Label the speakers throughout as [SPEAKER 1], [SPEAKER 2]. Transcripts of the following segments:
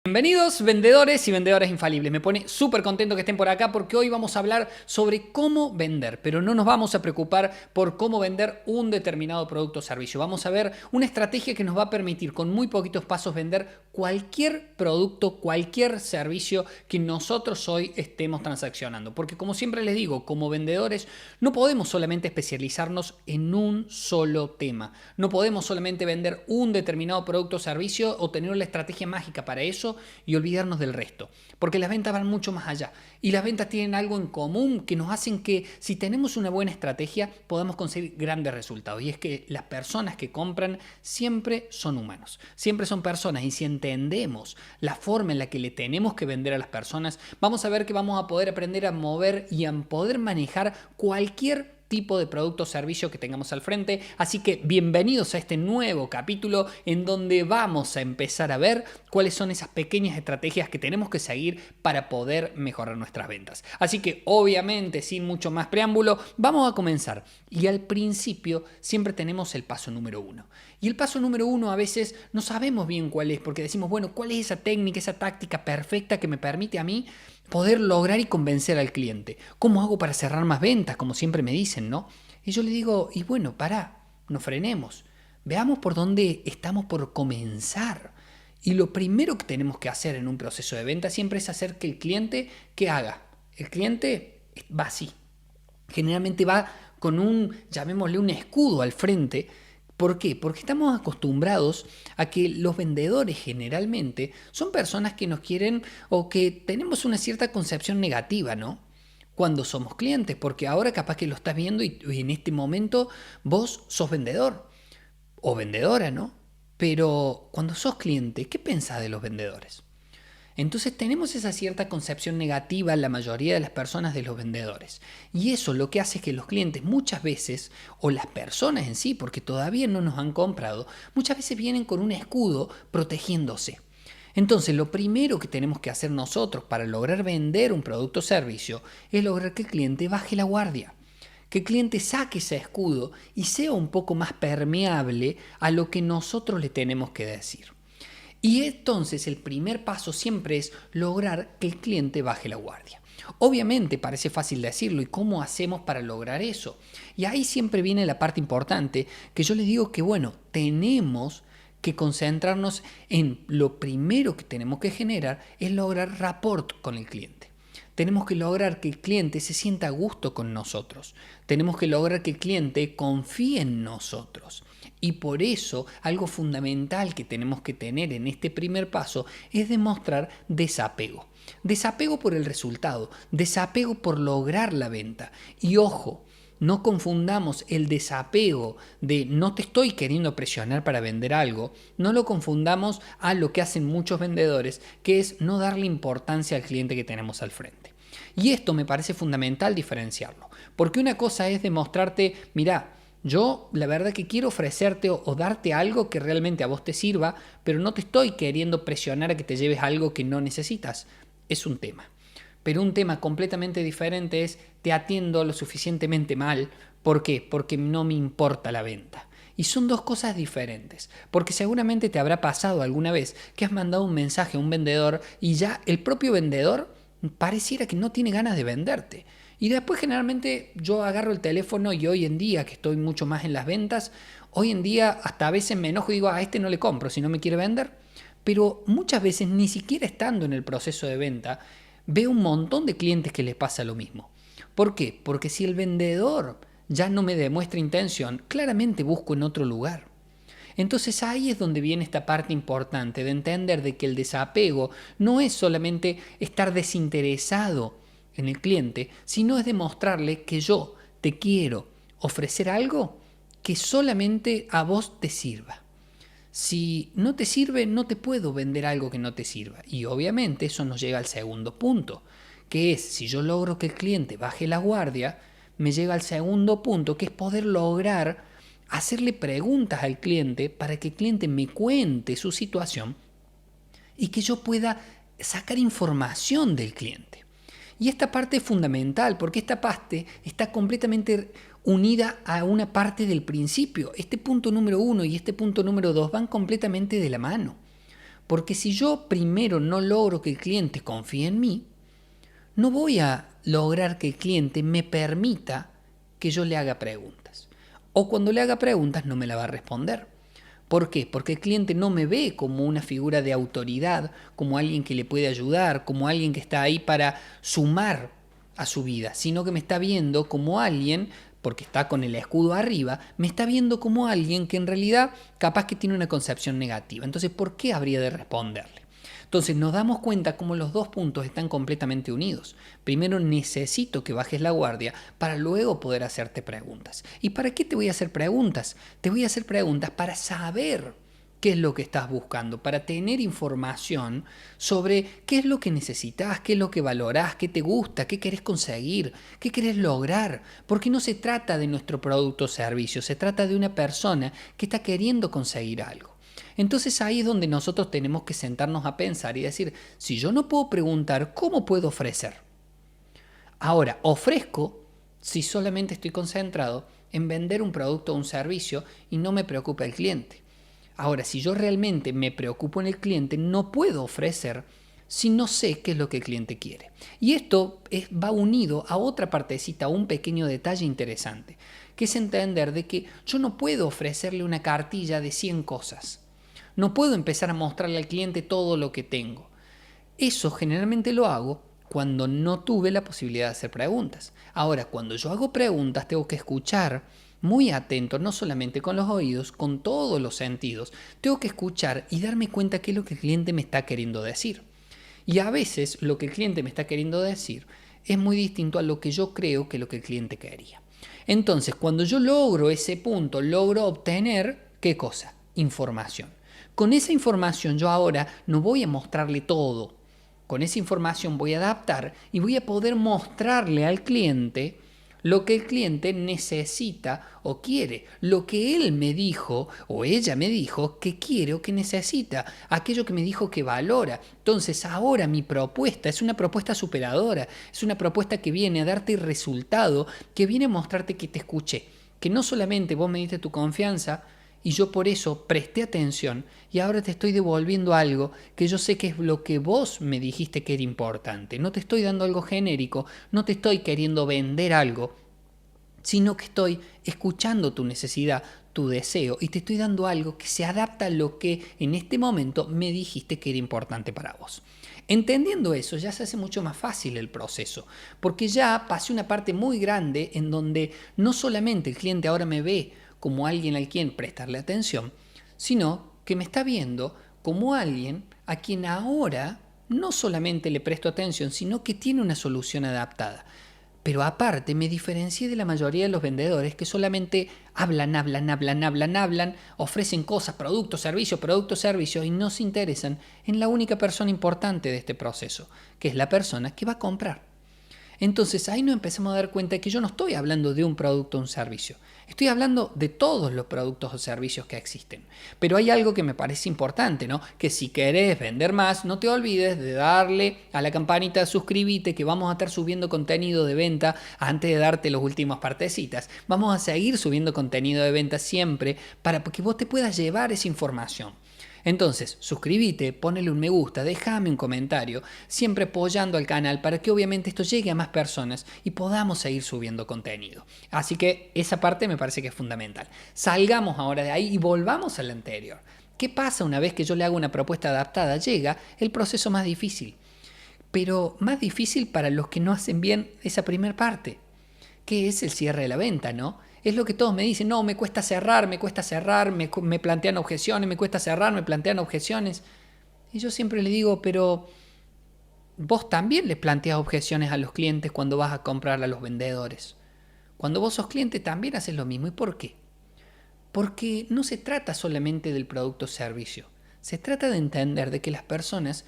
[SPEAKER 1] Bienvenidos vendedores y vendedoras infalibles. Me pone súper contento que estén por acá porque hoy vamos a hablar sobre cómo vender, pero no nos vamos a preocupar por cómo vender un determinado producto o servicio. Vamos a ver una estrategia que nos va a permitir con muy poquitos pasos vender cualquier producto, cualquier servicio que nosotros hoy estemos transaccionando. Porque como siempre les digo, como vendedores no podemos solamente especializarnos en un solo tema. No podemos solamente vender un determinado producto o servicio o tener la estrategia mágica para eso y olvidarnos del resto, porque las ventas van mucho más allá y las ventas tienen algo en común que nos hacen que si tenemos una buena estrategia podamos conseguir grandes resultados, y es que las personas que compran siempre son humanos, siempre son personas, y si entendemos la forma en la que le tenemos que vender a las personas, vamos a ver que vamos a poder aprender a mover y a poder manejar cualquier tipo de producto o servicio que tengamos al frente. Así que bienvenidos a este nuevo capítulo en donde vamos a empezar a ver cuáles son esas pequeñas estrategias que tenemos que seguir para poder mejorar nuestras ventas. Así que obviamente sin mucho más preámbulo vamos a comenzar, y al principio siempre tenemos el paso número 1. Y el paso número 1 a veces no sabemos bien cuál es, porque decimos, bueno, ¿cuál es esa técnica, esa táctica perfecta que me permite a mí poder lograr y convencer al cliente? ¿Cómo hago para cerrar más ventas? Como siempre me dicen, ¿no? Y yo le digo, y bueno, pará, no frenemos. Veamos por dónde estamos por comenzar. Y lo primero que tenemos que hacer en un proceso de venta siempre es hacer que el cliente, ¿qué haga? El cliente va así. Generalmente va con un, llamémosle, un escudo al frente. ¿Por qué? Porque estamos acostumbrados a que los vendedores generalmente son personas que nos quieren o que tenemos una cierta concepción negativa, ¿no? Cuando somos clientes, porque ahora capaz que lo estás viendo y en este momento vos sos vendedor o vendedora, ¿no? Pero cuando sos cliente, ¿qué pensás de los vendedores? Entonces tenemos esa cierta concepción negativa en la mayoría de las personas de los vendedores. Y eso lo que hace es que los clientes muchas veces, o las personas en sí, porque todavía no nos han comprado, muchas veces vienen con un escudo protegiéndose. Entonces lo primero que tenemos que hacer nosotros para lograr vender un producto o servicio es lograr que el cliente baje la guardia. Que el cliente saque ese escudo y sea un poco más permeable a lo que nosotros le tenemos que decir. Y entonces el primer paso siempre es lograr que el cliente baje la guardia. Obviamente parece fácil decirlo, ¿y cómo hacemos para lograr eso? Y ahí siempre viene la parte importante, que yo les digo que bueno, tenemos que concentrarnos en lo primero que tenemos que generar es lograr rapport con el cliente. Tenemos que lograr que el cliente se sienta a gusto con nosotros. Tenemos que lograr que el cliente confíe en nosotros. Y por eso algo fundamental que tenemos que tener en este primer paso es demostrar desapego. Desapego por el resultado, desapego por lograr la venta. Y ojo, no confundamos el desapego de no te estoy queriendo presionar para vender algo, no lo confundamos a lo que hacen muchos vendedores, que es no darle importancia al cliente que tenemos al frente. Y esto me parece fundamental diferenciarlo, porque una cosa es demostrarte, mirá, yo la verdad que quiero ofrecerte o darte algo que realmente a vos te sirva, pero no te estoy queriendo presionar a que te lleves algo que no necesitas. Es un tema. Pero un tema completamente diferente es te atiendo lo suficientemente mal. ¿Por qué? Porque no me importa la venta. Y son dos cosas diferentes, porque seguramente te habrá pasado alguna vez que has mandado un mensaje a un vendedor y ya el propio vendedor pareciera que no tiene ganas de venderte. Y después generalmente yo agarro el teléfono y hoy en día que estoy mucho más en las ventas, hoy en día hasta a veces me enojo y digo, a este no le compro si no me quiere vender. Pero muchas veces ni siquiera estando en el proceso de venta, veo un montón de clientes que les pasa lo mismo. ¿Por qué? Porque si el vendedor ya no me demuestra intención, claramente busco en otro lugar. Entonces ahí es donde viene esta parte importante de entender de que el desapego no es solamente estar desinteresado en el cliente, sino es demostrarle que yo te quiero ofrecer algo que solamente a vos te sirva. Si no te sirve, no te puedo vender algo que no te sirva. Y obviamente eso nos llega al segundo punto, que es si yo logro que el cliente baje la guardia, me llega al segundo punto, que es poder lograr hacerle preguntas al cliente para que el cliente me cuente su situación y que yo pueda sacar información del cliente. Y esta parte es fundamental porque esta parte está completamente unida a una parte del principio. Este punto número 1 y este punto número 2 van completamente de la mano. Porque si yo primero no logro que el cliente confíe en mí, no voy a lograr que el cliente me permita que yo le haga preguntas. O cuando le haga preguntas no me la va a responder. ¿Por qué? Porque el cliente no me ve como una figura de autoridad, como alguien que le puede ayudar, como alguien que está ahí para sumar a su vida, sino que me está viendo como alguien, porque está con el escudo arriba, me está viendo como alguien que en realidad capaz que tiene una concepción negativa. Entonces, ¿por qué habría de responderle? Entonces nos damos cuenta cómo los dos puntos están completamente unidos. Primero necesito que bajes la guardia para luego poder hacerte preguntas. ¿Y para qué te voy a hacer preguntas? Te voy a hacer preguntas para saber qué es lo que estás buscando, para tener información sobre qué es lo que necesitas, qué es lo que valorás, qué te gusta, qué querés conseguir, qué querés lograr. Porque no se trata de nuestro producto o servicio, se trata de una persona que está queriendo conseguir algo. Entonces ahí es donde nosotros tenemos que sentarnos a pensar y decir, si yo no puedo preguntar, ¿cómo puedo ofrecer? Ahora, ofrezco si solamente estoy concentrado en vender un producto o un servicio y no me preocupa el cliente. Ahora, si yo realmente me preocupo en el cliente, no puedo ofrecer si no sé qué es lo que el cliente quiere. Y esto va unido a otra partecita, a un pequeño detalle interesante, que es entender de que yo no puedo ofrecerle una cartilla de 100 cosas. No puedo empezar a mostrarle al cliente todo lo que tengo. Eso generalmente lo hago cuando no tuve la posibilidad de hacer preguntas. Ahora, cuando yo hago preguntas, tengo que escuchar muy atento, no solamente con los oídos, con todos los sentidos. Tengo que escuchar y darme cuenta qué es lo que el cliente me está queriendo decir. Y a veces lo que el cliente me está queriendo decir es muy distinto a lo que yo creo que lo que el cliente quería. Entonces, cuando yo logro ese punto, logro obtener, ¿qué cosa? Información. Con esa información yo ahora no voy a mostrarle todo. Con esa información voy a adaptar y voy a poder mostrarle al cliente lo que el cliente necesita o quiere, lo que él me dijo o ella me dijo que quiere o que necesita, aquello que me dijo que valora. Entonces ahora mi propuesta es una propuesta superadora, es una propuesta que viene a darte el resultado, que viene a mostrarte que te escuché, que no solamente vos me diste tu confianza, y yo por eso presté atención y ahora te estoy devolviendo algo que yo sé que es lo que vos me dijiste que era importante. No te estoy dando algo genérico, no te estoy queriendo vender algo, sino que estoy escuchando tu necesidad, tu deseo y te estoy dando algo que se adapta a lo que en este momento me dijiste que era importante para vos. Entendiendo eso ya se hace mucho más fácil el proceso, porque ya pasé una parte muy grande en donde no solamente el cliente ahora me ve como alguien al quien prestarle atención, sino que me está viendo como alguien a quien ahora no solamente le presto atención, sino que tiene una solución adaptada. Pero aparte me diferencié de la mayoría de los vendedores que solamente hablan, ofrecen cosas, productos, servicios y no se interesan en la única persona importante de este proceso, que es la persona que va a comprar. Entonces ahí nos empezamos a dar cuenta que yo no estoy hablando de un producto o un servicio. Estoy hablando de todos los productos o servicios que existen. Pero hay algo que me parece importante, ¿no? Que si querés vender más, no te olvides de darle a la campanita de suscríbete, que vamos a estar subiendo contenido de venta antes de darte las últimas partecitas. Vamos a seguir subiendo contenido de venta siempre para que vos te puedas llevar esa información. Entonces, suscríbete, ponele un me gusta, déjame un comentario, siempre apoyando al canal para que obviamente esto llegue a más personas y podamos seguir subiendo contenido. Así que esa parte me parece que es fundamental. Salgamos ahora de ahí y volvamos al anterior. ¿Qué pasa una vez que yo le hago una propuesta adaptada? Llega el proceso más difícil, pero más difícil para los que no hacen bien esa primera parte, que es el cierre de la venta, ¿no? Es lo que todos me dicen, no, me cuesta cerrar, me plantean objeciones, me cuesta cerrar, me plantean objeciones. Y yo siempre les digo, pero vos también les planteas objeciones a los clientes cuando vas a comprar a los vendedores. Cuando vos sos cliente también haces lo mismo. ¿Y por qué? Porque no se trata solamente del producto o servicio. Se trata de entender de que las personas,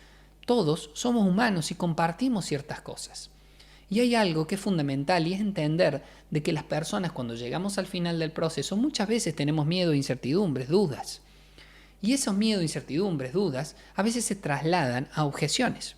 [SPEAKER 1] todos somos humanos y compartimos ciertas cosas. Y hay algo que es fundamental y es entender de que las personas cuando llegamos al final del proceso muchas veces tenemos miedo, incertidumbres, dudas. Y esos miedos, incertidumbres, dudas a veces se trasladan a objeciones.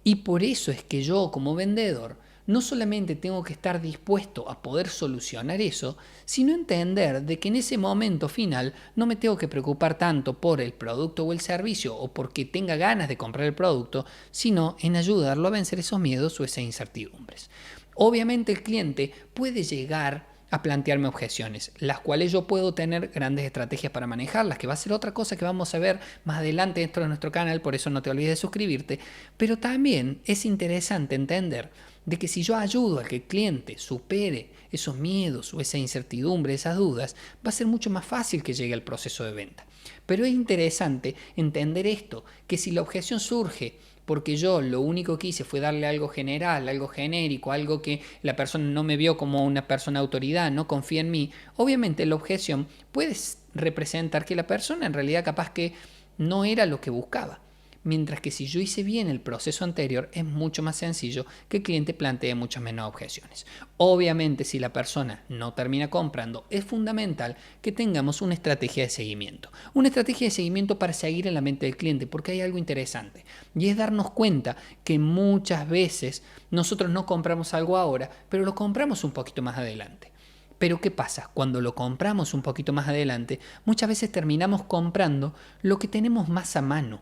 [SPEAKER 1] Y por eso es que yo como vendedor no solamente tengo que estar dispuesto a poder solucionar eso, sino entender de que en ese momento final no me tengo que preocupar tanto por el producto o el servicio o porque tenga ganas de comprar el producto, sino en ayudarlo a vencer esos miedos o esas incertidumbres. Obviamente el cliente puede llegar a plantearme objeciones, las cuales yo puedo tener grandes estrategias para manejarlas, que va a ser otra cosa que vamos a ver más adelante dentro de nuestro canal, por eso no te olvides de suscribirte, pero también es interesante entender de que si yo ayudo a que el cliente supere esos miedos o esa incertidumbre, esas dudas, va a ser mucho más fácil que llegue al proceso de venta. Pero es interesante entender esto, que si la objeción surge porque yo lo único que hice fue darle algo general, algo genérico, algo que la persona no me vio como una persona de autoridad, no confía en mí, obviamente la objeción puede representar que la persona en realidad capaz que no era lo que buscaba. Mientras que si yo hice bien el proceso anterior, es mucho más sencillo que el cliente plantee muchas menos objeciones. Obviamente, si la persona no termina comprando, es fundamental que tengamos una estrategia de seguimiento. Una estrategia de seguimiento para seguir en la mente del cliente, porque hay algo interesante. Y es darnos cuenta que muchas veces nosotros no compramos algo ahora, pero lo compramos un poquito más adelante. Pero ¿qué pasa? Cuando lo compramos un poquito más adelante, muchas veces terminamos comprando lo que tenemos más a mano.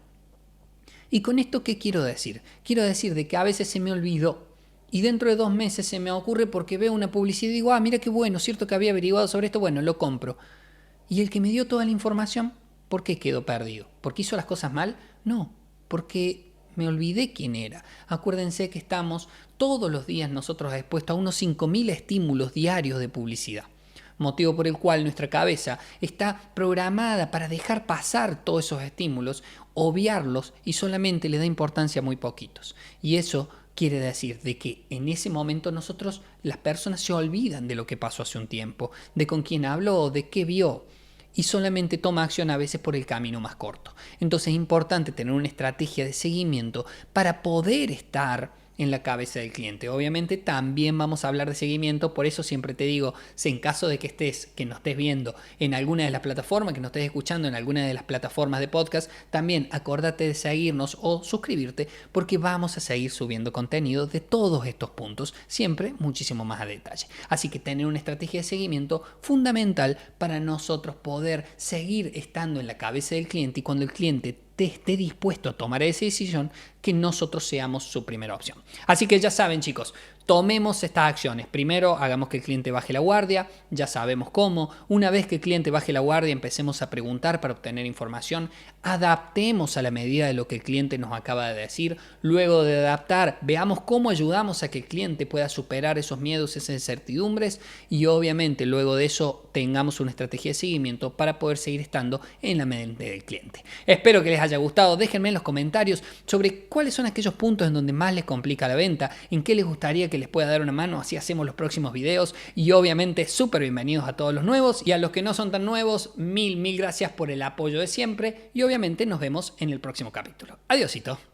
[SPEAKER 1] ¿Y con esto qué quiero decir? Quiero decir de que a veces se me olvidó y dentro de 2 meses se me ocurre porque veo una publicidad y digo, mira qué bueno, cierto que había averiguado sobre esto, bueno, lo compro. ¿Y el que me dio toda la información, por qué quedó perdido? ¿Porque hizo las cosas mal? No, porque me olvidé quién era. Acuérdense que estamos todos los días nosotros expuestos a unos 5.000 estímulos diarios de publicidad. Motivo por el cual nuestra cabeza está programada para dejar pasar todos esos estímulos, obviarlos y solamente le da importancia a muy poquitos. Y eso quiere decir de que en ese momento las personas se olvidan de lo que pasó hace un tiempo, de con quién habló, de qué vio, y solamente toma acción a veces por el camino más corto. Entonces es importante tener una estrategia de seguimiento para poder estar en la cabeza del cliente. Obviamente también vamos a hablar de seguimiento, por eso siempre te digo, si en caso de que nos estés viendo en alguna de las plataformas, que nos estés escuchando en alguna de las plataformas de podcast, también acordate de seguirnos o suscribirte porque vamos a seguir subiendo contenido de todos estos puntos, siempre muchísimo más a detalle. Así que tener una estrategia de seguimiento fundamental para nosotros poder seguir estando en la cabeza del cliente y cuando el cliente esté dispuesto a tomar esa decisión, que nosotros seamos su primera opción. Así que ya saben, chicos, tomemos estas acciones. Primero, hagamos que el cliente baje la guardia, ya sabemos cómo. Una vez que el cliente baje la guardia, empecemos a preguntar para obtener información. Adaptemos a la medida de lo que el cliente nos acaba de decir. Luego de adaptar, veamos cómo ayudamos a que el cliente pueda superar esos miedos, esas incertidumbres y obviamente luego de eso tengamos una estrategia de seguimiento para poder seguir estando en la mente del cliente. Espero que les haya gustado. Déjenme en los comentarios sobre cuáles son aquellos puntos en donde más les complica la venta, en qué les gustaría que les pueda dar una mano, así hacemos los próximos videos y obviamente súper bienvenidos a todos los nuevos y a los que no son tan nuevos, mil gracias por el apoyo de siempre y obviamente nos vemos en el próximo capítulo. Adiósito.